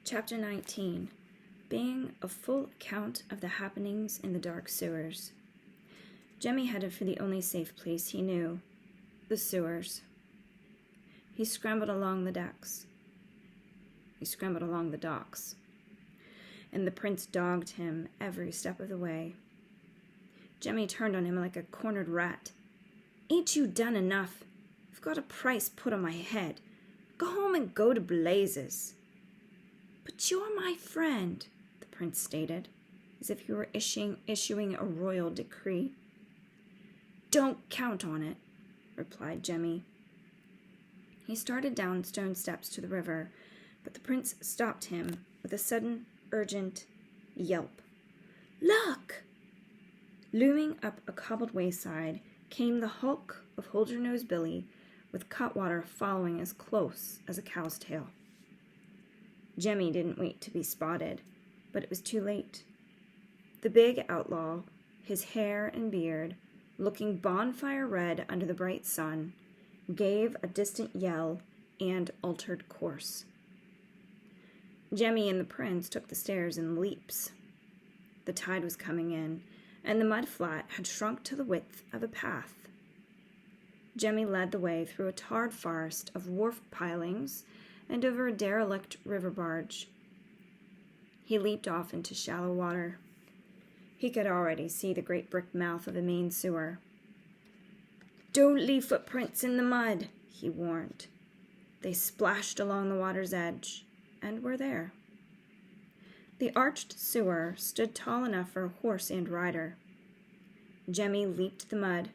Chapter 19. Being a full account of the happenings in the dark sewers. Jemmy headed for the only safe place he knew, the sewers. He scrambled along the decks. He scrambled along the docks. And the prince dogged him every step of the way. Jemmy turned on him like a cornered rat. "Ain't you done enough? I've got a price put on my head. Go home and go to blazes." "But you're my friend," the prince stated, as if he were issuing a royal decree. "Don't count on it," replied Jemmy. He started down stone steps to the river, but the prince stopped him with a sudden, urgent yelp. "Look!" Looming up a cobbled wayside came the hulk of Holdernose Billy, with Cutwater following as close as a cow's tail. Jemmy didn't wait to be spotted, but it was too late. The big outlaw, his hair and beard looking bonfire red under the bright sun, gave a distant yell and altered course. Jemmy and the prince took the stairs in leaps. The tide was coming in, and the mud flat had shrunk to the width of a path. Jemmy led the way through a tarred forest of wharf pilings and over a derelict river barge. He leaped off into shallow water. He could already see the great brick mouth of the main sewer. "Don't leave footprints in the mud," he warned. They splashed along the water's edge and were there. The arched sewer stood tall enough for a horse and rider. Jemmy leaped the mud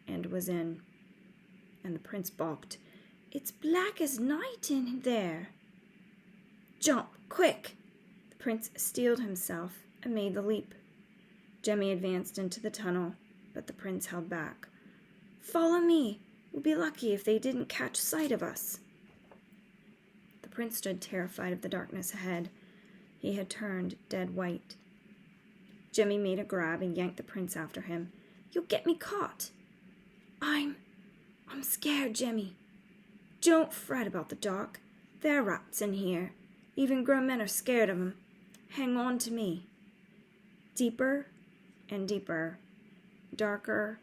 and was in. And the prince balked. "It's black as night in there." "Jump, quick!" The prince steeled himself and made the leap. Jemmy advanced into the tunnel, but the prince held back. "Follow me. We'll be lucky if they didn't catch sight of us." The prince stood terrified of the darkness ahead. He had turned dead white. Jemmy made a grab and yanked the prince after him. "You'll get me caught." I'm scared, Jemmy." "Don't fret about the dark. There are rats in here. Even grown men are scared of 'em. Hang on to me." Deeper and deeper, darker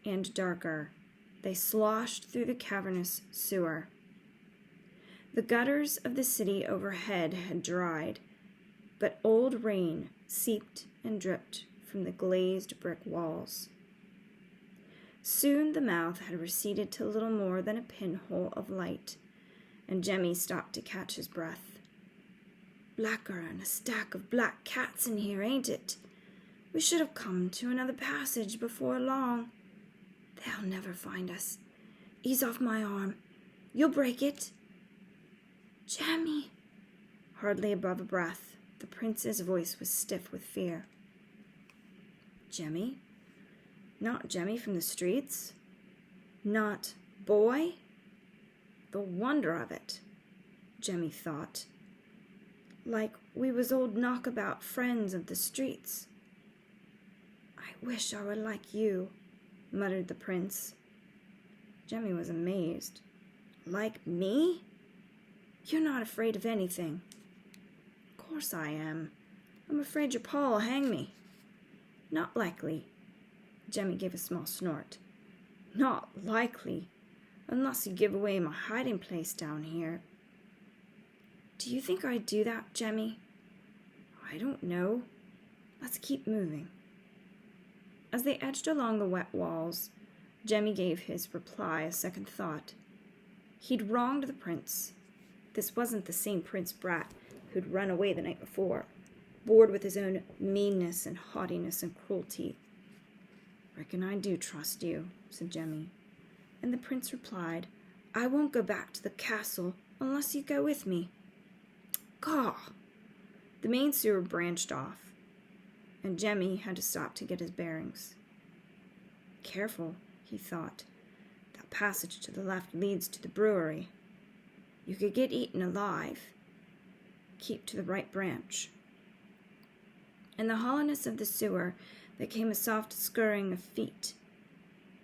and darker, they sloshed through the cavernous sewer. The gutters of the city overhead had dried, but old rain seeped and dripped from the glazed brick walls. Soon the mouth had receded to little more than a pinhole of light, and Jemmy stopped to catch his breath. "Blacker than a stack of black cats in here, ain't it? We should have come to another passage before long. They'll never find us. Ease off my arm. You'll break it." "Jemmy!" Hardly above a breath, the prince's voice was stiff with fear. Jemmy? Not Jemmy from the streets? Not boy? The wonder of it, Jemmy thought. Like we was old knockabout friends of the streets. "I wish I were like you," muttered the prince. Jemmy was amazed. "Like me? You're not afraid of anything." "Course I am. I'm afraid your pa'll hang me." "Not likely." Jemmy gave a small snort. "Not likely, unless you give away my hiding place down here." "Do you think I'd do that, Jemmy?" "I don't know. Let's keep moving." As they edged along the wet walls, Jemmy gave his reply a second thought. He'd wronged the prince. This wasn't the same Prince Brat who'd run away the night before, bored with his own meanness and haughtiness and cruelty. "Reckon I do trust you," said Jemmy. And the prince replied, "I won't go back to the castle unless you go with me." Caw! The main sewer branched off, and Jemmy had to stop to get his bearings. Careful, he thought. That passage to the left leads to the brewery. You could get eaten alive. Keep to the right branch. In the hollowness of the sewer, there came a soft scurrying of feet,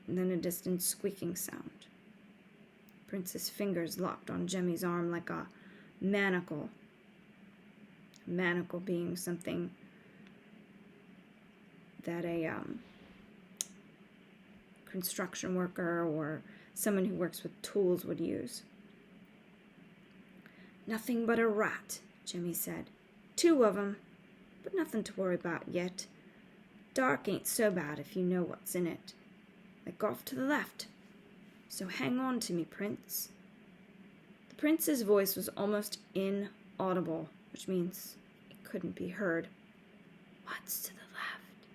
and then a distant squeaking sound. Prince's fingers locked on Jemmy's arm like a manacle. manacle being something that a construction worker or someone who works with tools would use. "Nothing but a rat," Jemmy said. "2 of 'em, but nothing to worry about yet. Dark ain't so bad if you know what's in it. Like off to the left. So hang on to me, Prince." The prince's voice was almost inaudible, which means it couldn't be heard. "What's to the left?"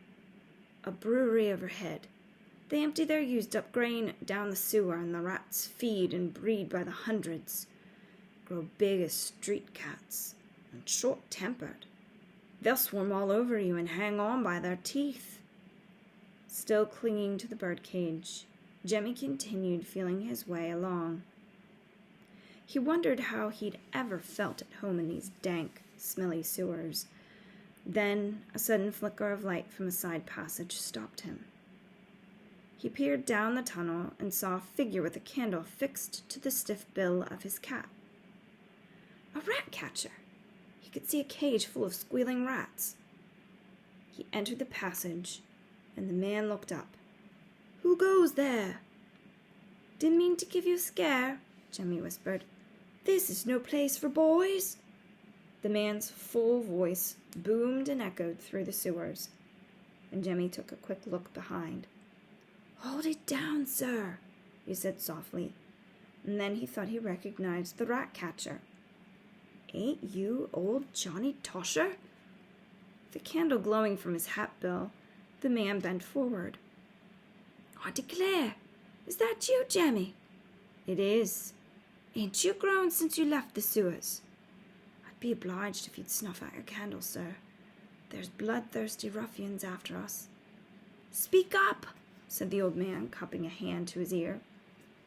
"A brewery overhead. They empty their used-up grain down the sewer, and the rats feed and breed by the hundreds. Grow big as street cats, and short-tempered. They'll swarm all over you and hang on by their teeth." Still clinging to the birdcage, Jemmy continued feeling his way along. He wondered how he'd ever felt at home in these dank, smelly sewers. Then a sudden flicker of light from a side passage stopped him. He peered down the tunnel and saw a figure with a candle fixed to the stiff bill of his cat. A rat catcher! He could see a cage full of squealing rats. He entered the passage, and the man looked up. "Who goes there?" "Didn't mean to give you a scare," Jemmy whispered. "This is no place for boys." The man's full voice boomed and echoed through the sewers, and Jemmy took a quick look behind. "Hold it down, sir," he said softly, and then he thought he recognized the rat catcher. "Ain't you old Johnny Tosher?" The candle glowing from his hat bill, the man bent forward. "I declare, is that you, Jemmy?" "It is." "Ain't you grown since you left the sewers?" "I'd be obliged if you'd snuff out your candle, sir. There's bloodthirsty ruffians after us." "Speak up," said the old man, cupping a hand to his ear.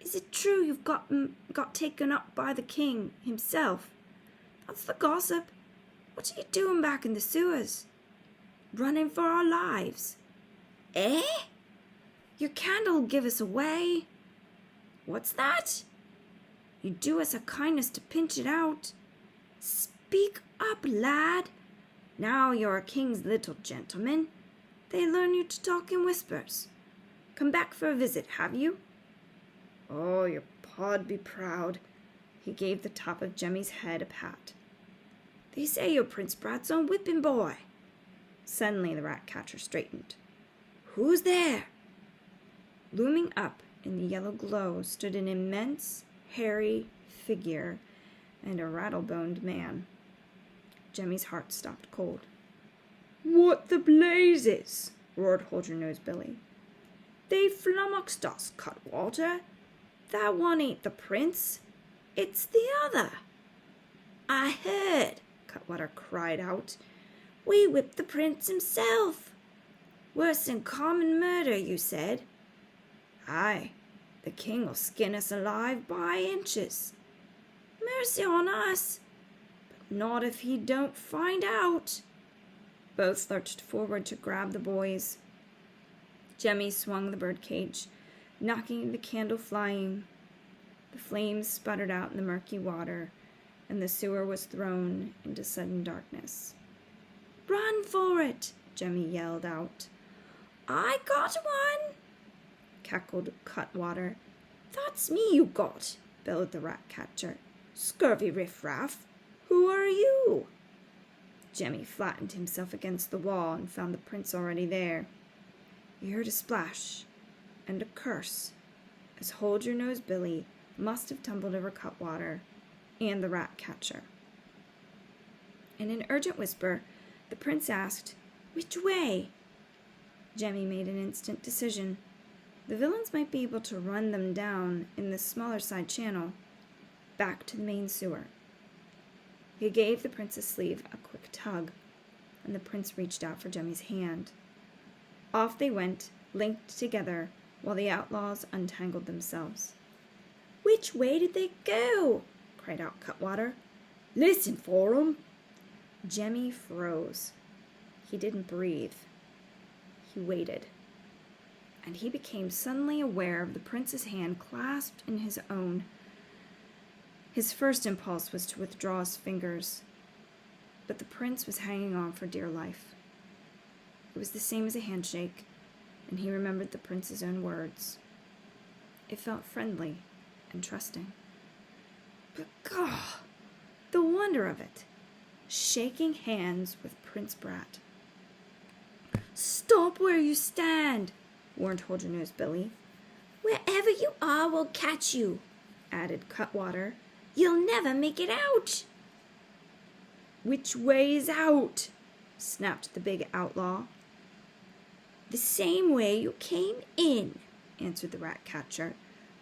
"Is it true you've got taken up by the king himself? That's the gossip. What are you doing back in the sewers?" "Running for our lives." "Eh? Your candle'll give us away." "What's that?" "You do us a kindness to pinch it out." "Speak up, lad. Now you're a king's little gentleman. They learn you to talk in whispers. Come back for a visit, have you?" "Oh, your pa'd be proud." He gave the top of Jemmy's head a pat. "They say you're Prince Brat's own whipping boy." Suddenly the rat catcher straightened. "Who's there?" Looming up in the yellow glow stood an immense, hairy figure and a rattle-boned man. Jemmy's heart stopped cold. "What the blazes!" roared Hold-Your-Nose Billy. "They flummoxed us, Cutwater. That one ain't the prince. It's the other." "I heard," Cutwater cried out. "We whipped the prince himself. Worse than common murder, you said." "Aye, the king'll skin us alive by inches." "Mercy on us, but not if he don't find out." Both lurched forward to grab the boys. Jemmy swung the birdcage, knocking the candle flying. The flames sputtered out in the murky water, and the sewer was thrown into sudden darkness. "Run for it!" Jemmy yelled out. "I got one!" cackled Cutwater. "That's me you got!" bellowed the rat catcher. "Scurvy riffraff! Who are you?" Jemmy flattened himself against the wall and found the prince already there. He heard a splash and a curse as Hold-Your-Nose Billy must have tumbled over Cutwater and the rat catcher. In an urgent whisper, the prince asked, "Which way?" Jemmy made an instant decision. The villains might be able to run them down in the smaller side channel, back to the main sewer. He gave the prince's sleeve a quick tug, and the prince reached out for Jemmy's hand. Off they went, linked together, while the outlaws untangled themselves. "Which way did they go?" cried out Cutwater. "Listen for 'em." Jemmy froze. He didn't breathe. He waited. And he became suddenly aware of the prince's hand clasped in his own. His first impulse was to withdraw his fingers. but the prince was hanging on for dear life. It was the same as a handshake, and he remembered the prince's own words. It felt friendly and trusting. But God, the wonder of it! Shaking hands with Prince Brat. "Stop where you stand," warned Hold-Your-Nose Billy. "Wherever you are, we'll catch you," added Cutwater. "You'll never make it out." "Which way is out?" snapped the big outlaw. "The same way you came in," answered the rat catcher.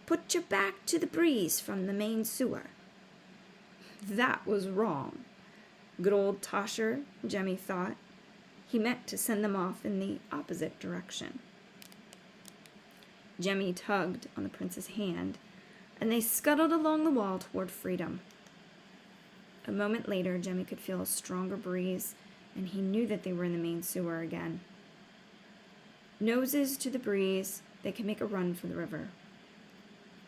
"Put your back to the breeze from the main sewer." That was wrong. Good old Tosher, Jemmy thought. He meant to send them off in the opposite direction. Jemmy tugged on the prince's hand, and they scuttled along the wall toward freedom. A moment later, Jemmy could feel a stronger breeze, and he knew that they were in the main sewer again. Noses to the breeze, they could make a run for the river.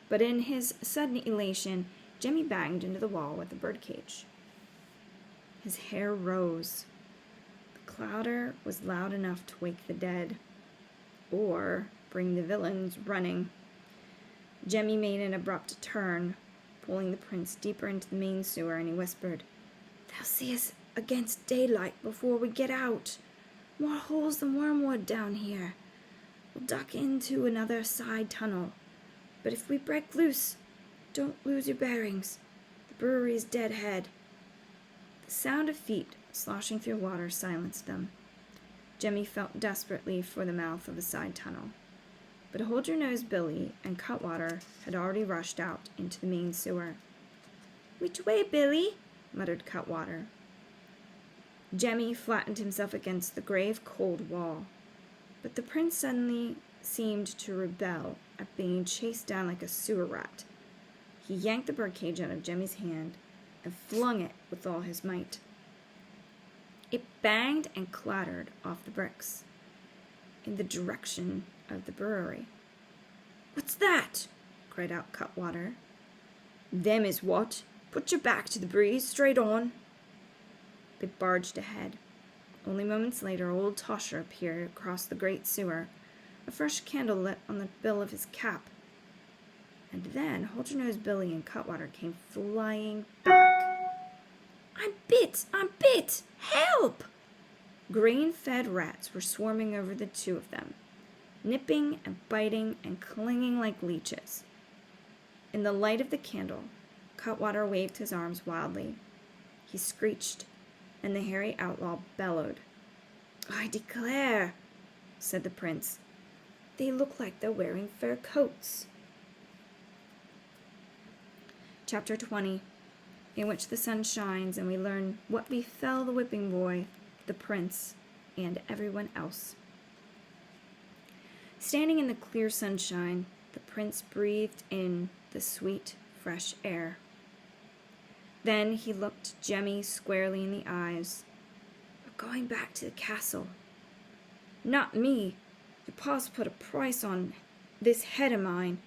But in his sudden elation, Jemmy banged into the wall with the birdcage. His hair rose. The clatter was loud enough to wake the dead, or bring the villains running. Jemmy made an abrupt turn, pulling the prince deeper into the main sewer, and he whispered, "They'll see us against daylight before we get out. More holes than wormwood down here. We'll duck into another side tunnel. But if we break loose, don't lose your bearings. The brewery's dead ahead." The sound of feet sloshing through water silenced them. Jemmy felt desperately for the mouth of a side tunnel. But Hold-Your-Nose Billy and Cutwater had already rushed out into the main sewer. "Which way, Billy?" muttered Cutwater. Jemmy flattened himself against the grave, cold wall. But the prince suddenly seemed to rebel at being chased down like a sewer rat. He yanked the birdcage out of Jemmy's hand and flung it with all his might. It banged and clattered off the bricks in the direction of the brewery. "What's that?" cried out Cutwater. "Them is what. Put your back to the breeze, straight on." They barged ahead. Only moments later, old Tosher appeared across the great sewer, a fresh candle lit on the bill of his cap. And then Hold-Your-Nose Billy and Cutwater came flying back. I'm bit! Help!" Grain-fed rats were swarming over the two of them, nipping and biting and clinging like leeches. In the light of the candle, Cutwater waved his arms wildly. He screeched, and the hairy outlaw bellowed. "I declare," said the prince, "they look like they're wearing fur coats." Chapter 20, in which the sun shines and we learn what befell the whipping boy, the prince, and everyone else. Standing in the clear sunshine, the prince breathed in the sweet, fresh air. Then he looked Jemmy squarely in the eyes. "We're going back to the castle." "Not me. Your pa's put a price on this head of mine.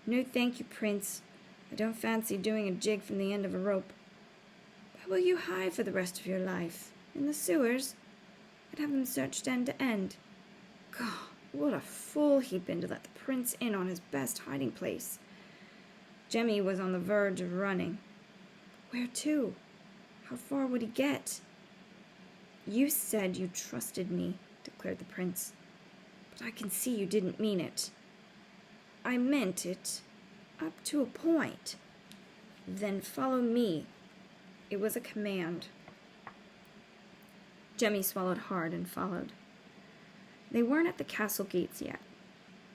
No thank you, Prince. I don't fancy doing a jig from the end of a rope." "Where will you hide for the rest of your life? In the sewers? I'd have them searched end to end." God, what a fool he'd been to let the prince in on his best hiding place. Jemmy was on the verge of running. Where to? How far would he get? "You said you trusted me," declared the prince. "But I can see you didn't mean it." "I meant it. Up to a point." "Then follow me." It was a command. Jemmy swallowed hard and followed. They weren't at the castle gates yet.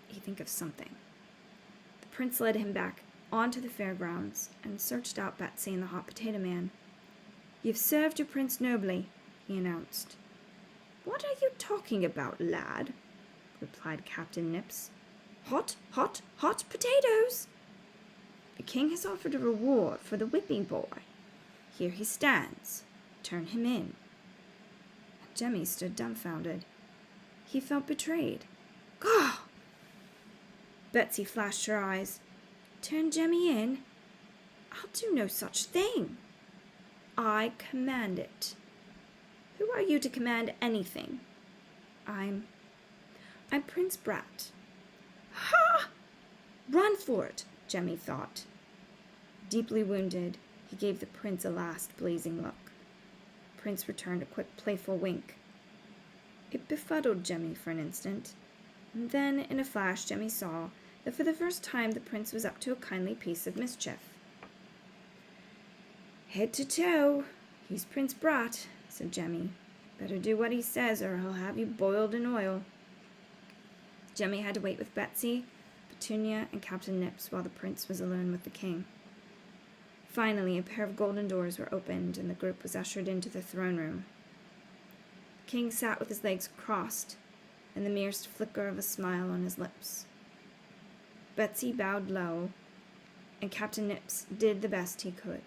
He'd think of something. The prince led him back onto the fairgrounds and searched out Betsy and the hot potato man. "You've served your prince nobly," he announced. "What are you talking about, lad?" replied Captain Nips. Hot potatoes!" "The king has offered a reward for the whipping boy. Here he stands. Turn him in." Jemmy stood dumbfounded. He felt betrayed. "Gah!" Betsy flashed her eyes. "Turn Jemmy in? I'll do no such thing." "I command it." Who are you to command anything? I'm Prince Brat. Ha! Run for it, Jemmy thought. Deeply wounded, he gave the prince a last blazing look. The prince returned a quick, playful wink. It befuddled Jemmy for an instant, and then, in a flash, Jemmy saw that for the first time the prince was up to a kindly piece of mischief. Head to toe, he's Prince Brat, said Jemmy. Better do what he says, or he'll have you boiled in oil. Jemmy had to wait with Betsy, Petunia, and Captain Nips while the prince was alone with the king. Finally, a pair of golden doors were opened, and the group was ushered into the throne room. The king sat with his legs crossed, and the merest flicker of a smile on his lips. Betsy bowed low, and Captain Nips did the best he could.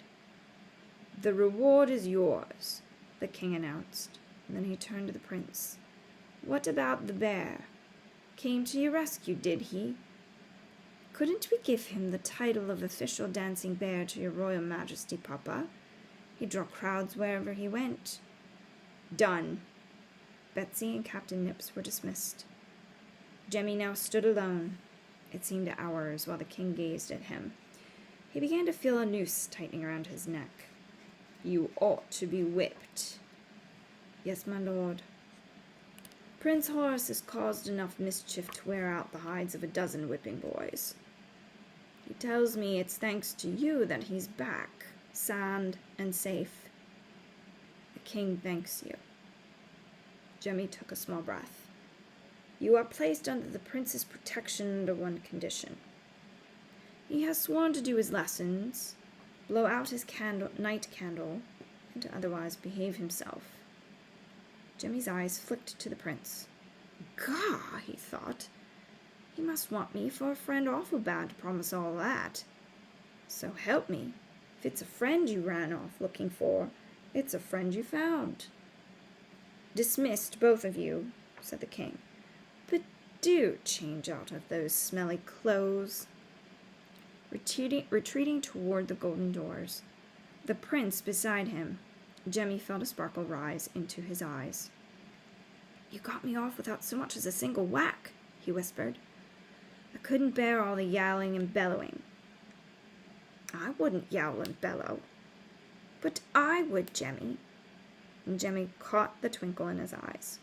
The reward is yours, the king announced, and then he turned to the prince. What about the bear? Came to your rescue, did he? Couldn't we give him the title of official dancing bear to your royal majesty, Papa? He'd draw crowds wherever he went. Done. Betsy and Captain Nips were dismissed. Jemmy now stood alone. It seemed hours while the king gazed at him. He began to feel a noose tightening around his neck. You ought to be whipped. Yes, my lord. Prince Horace has caused enough mischief to wear out the hides of a dozen whipping boys. He tells me it's thanks to you that he's back, sound and safe. The king thanks you. Jemmy took a small breath. You are placed under the prince's protection under one condition. He has sworn to do his lessons, blow out his night candle, and to otherwise behave himself. Jemmy's eyes flicked to the prince. Gah, he thought. He must want me for a friend awful bad to promise all that. So help me. If it's a friend you ran off looking for, it's a friend you found. Dismissed, both of you, said the king. But do change out of those smelly clothes. Retreating toward the golden doors, the prince beside him, Jemmy felt a sparkle rise into his eyes. You got me off without so much as a single whack, he whispered. I couldn't bear all the yowling and bellowing. I wouldn't yowl and bellow. But I would, Jemmy. And Jemmy caught the twinkle in his eyes.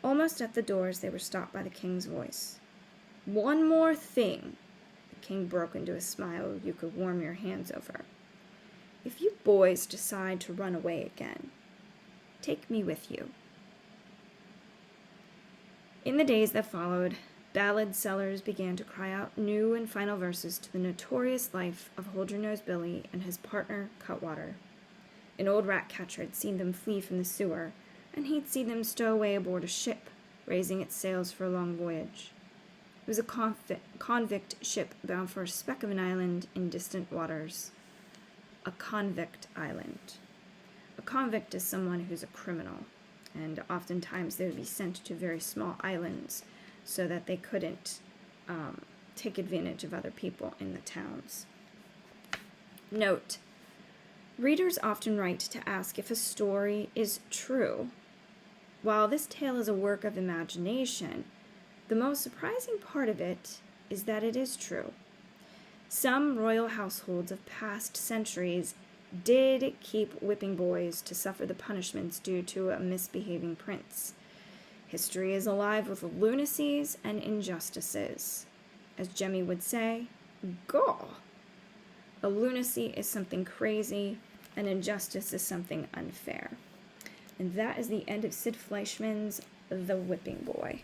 Almost at the doors, they were stopped by the king's voice. One more thing. The king broke into a smile you could warm your hands over. If you boys decide to run away again, take me with you. In the days that followed, ballad sellers began to cry out new and final verses to the notorious life of Hold-Your-Nose Billy and his partner, Cutwater. An old rat catcher had seen them flee from the sewer, and he'd seen them stow away aboard a ship, raising its sails for a long voyage. It was a convict ship bound for a speck of an island in distant waters. A convict island. A convict is someone who's a criminal, and oftentimes they would be sent to very small islands so that they couldn't take advantage of other people in the towns. Note, readers often write to ask if a story is true. While this tale is a work of imagination, the most surprising part of it is that it is true. Some royal households of past centuries did keep whipping boys to suffer the punishments due to a misbehaving prince. History is alive with lunacies and injustices. As Jemmy would say, gaw! A lunacy is something crazy, and injustice is something unfair. And that is the end of Sid Fleischman's The Whipping Boy.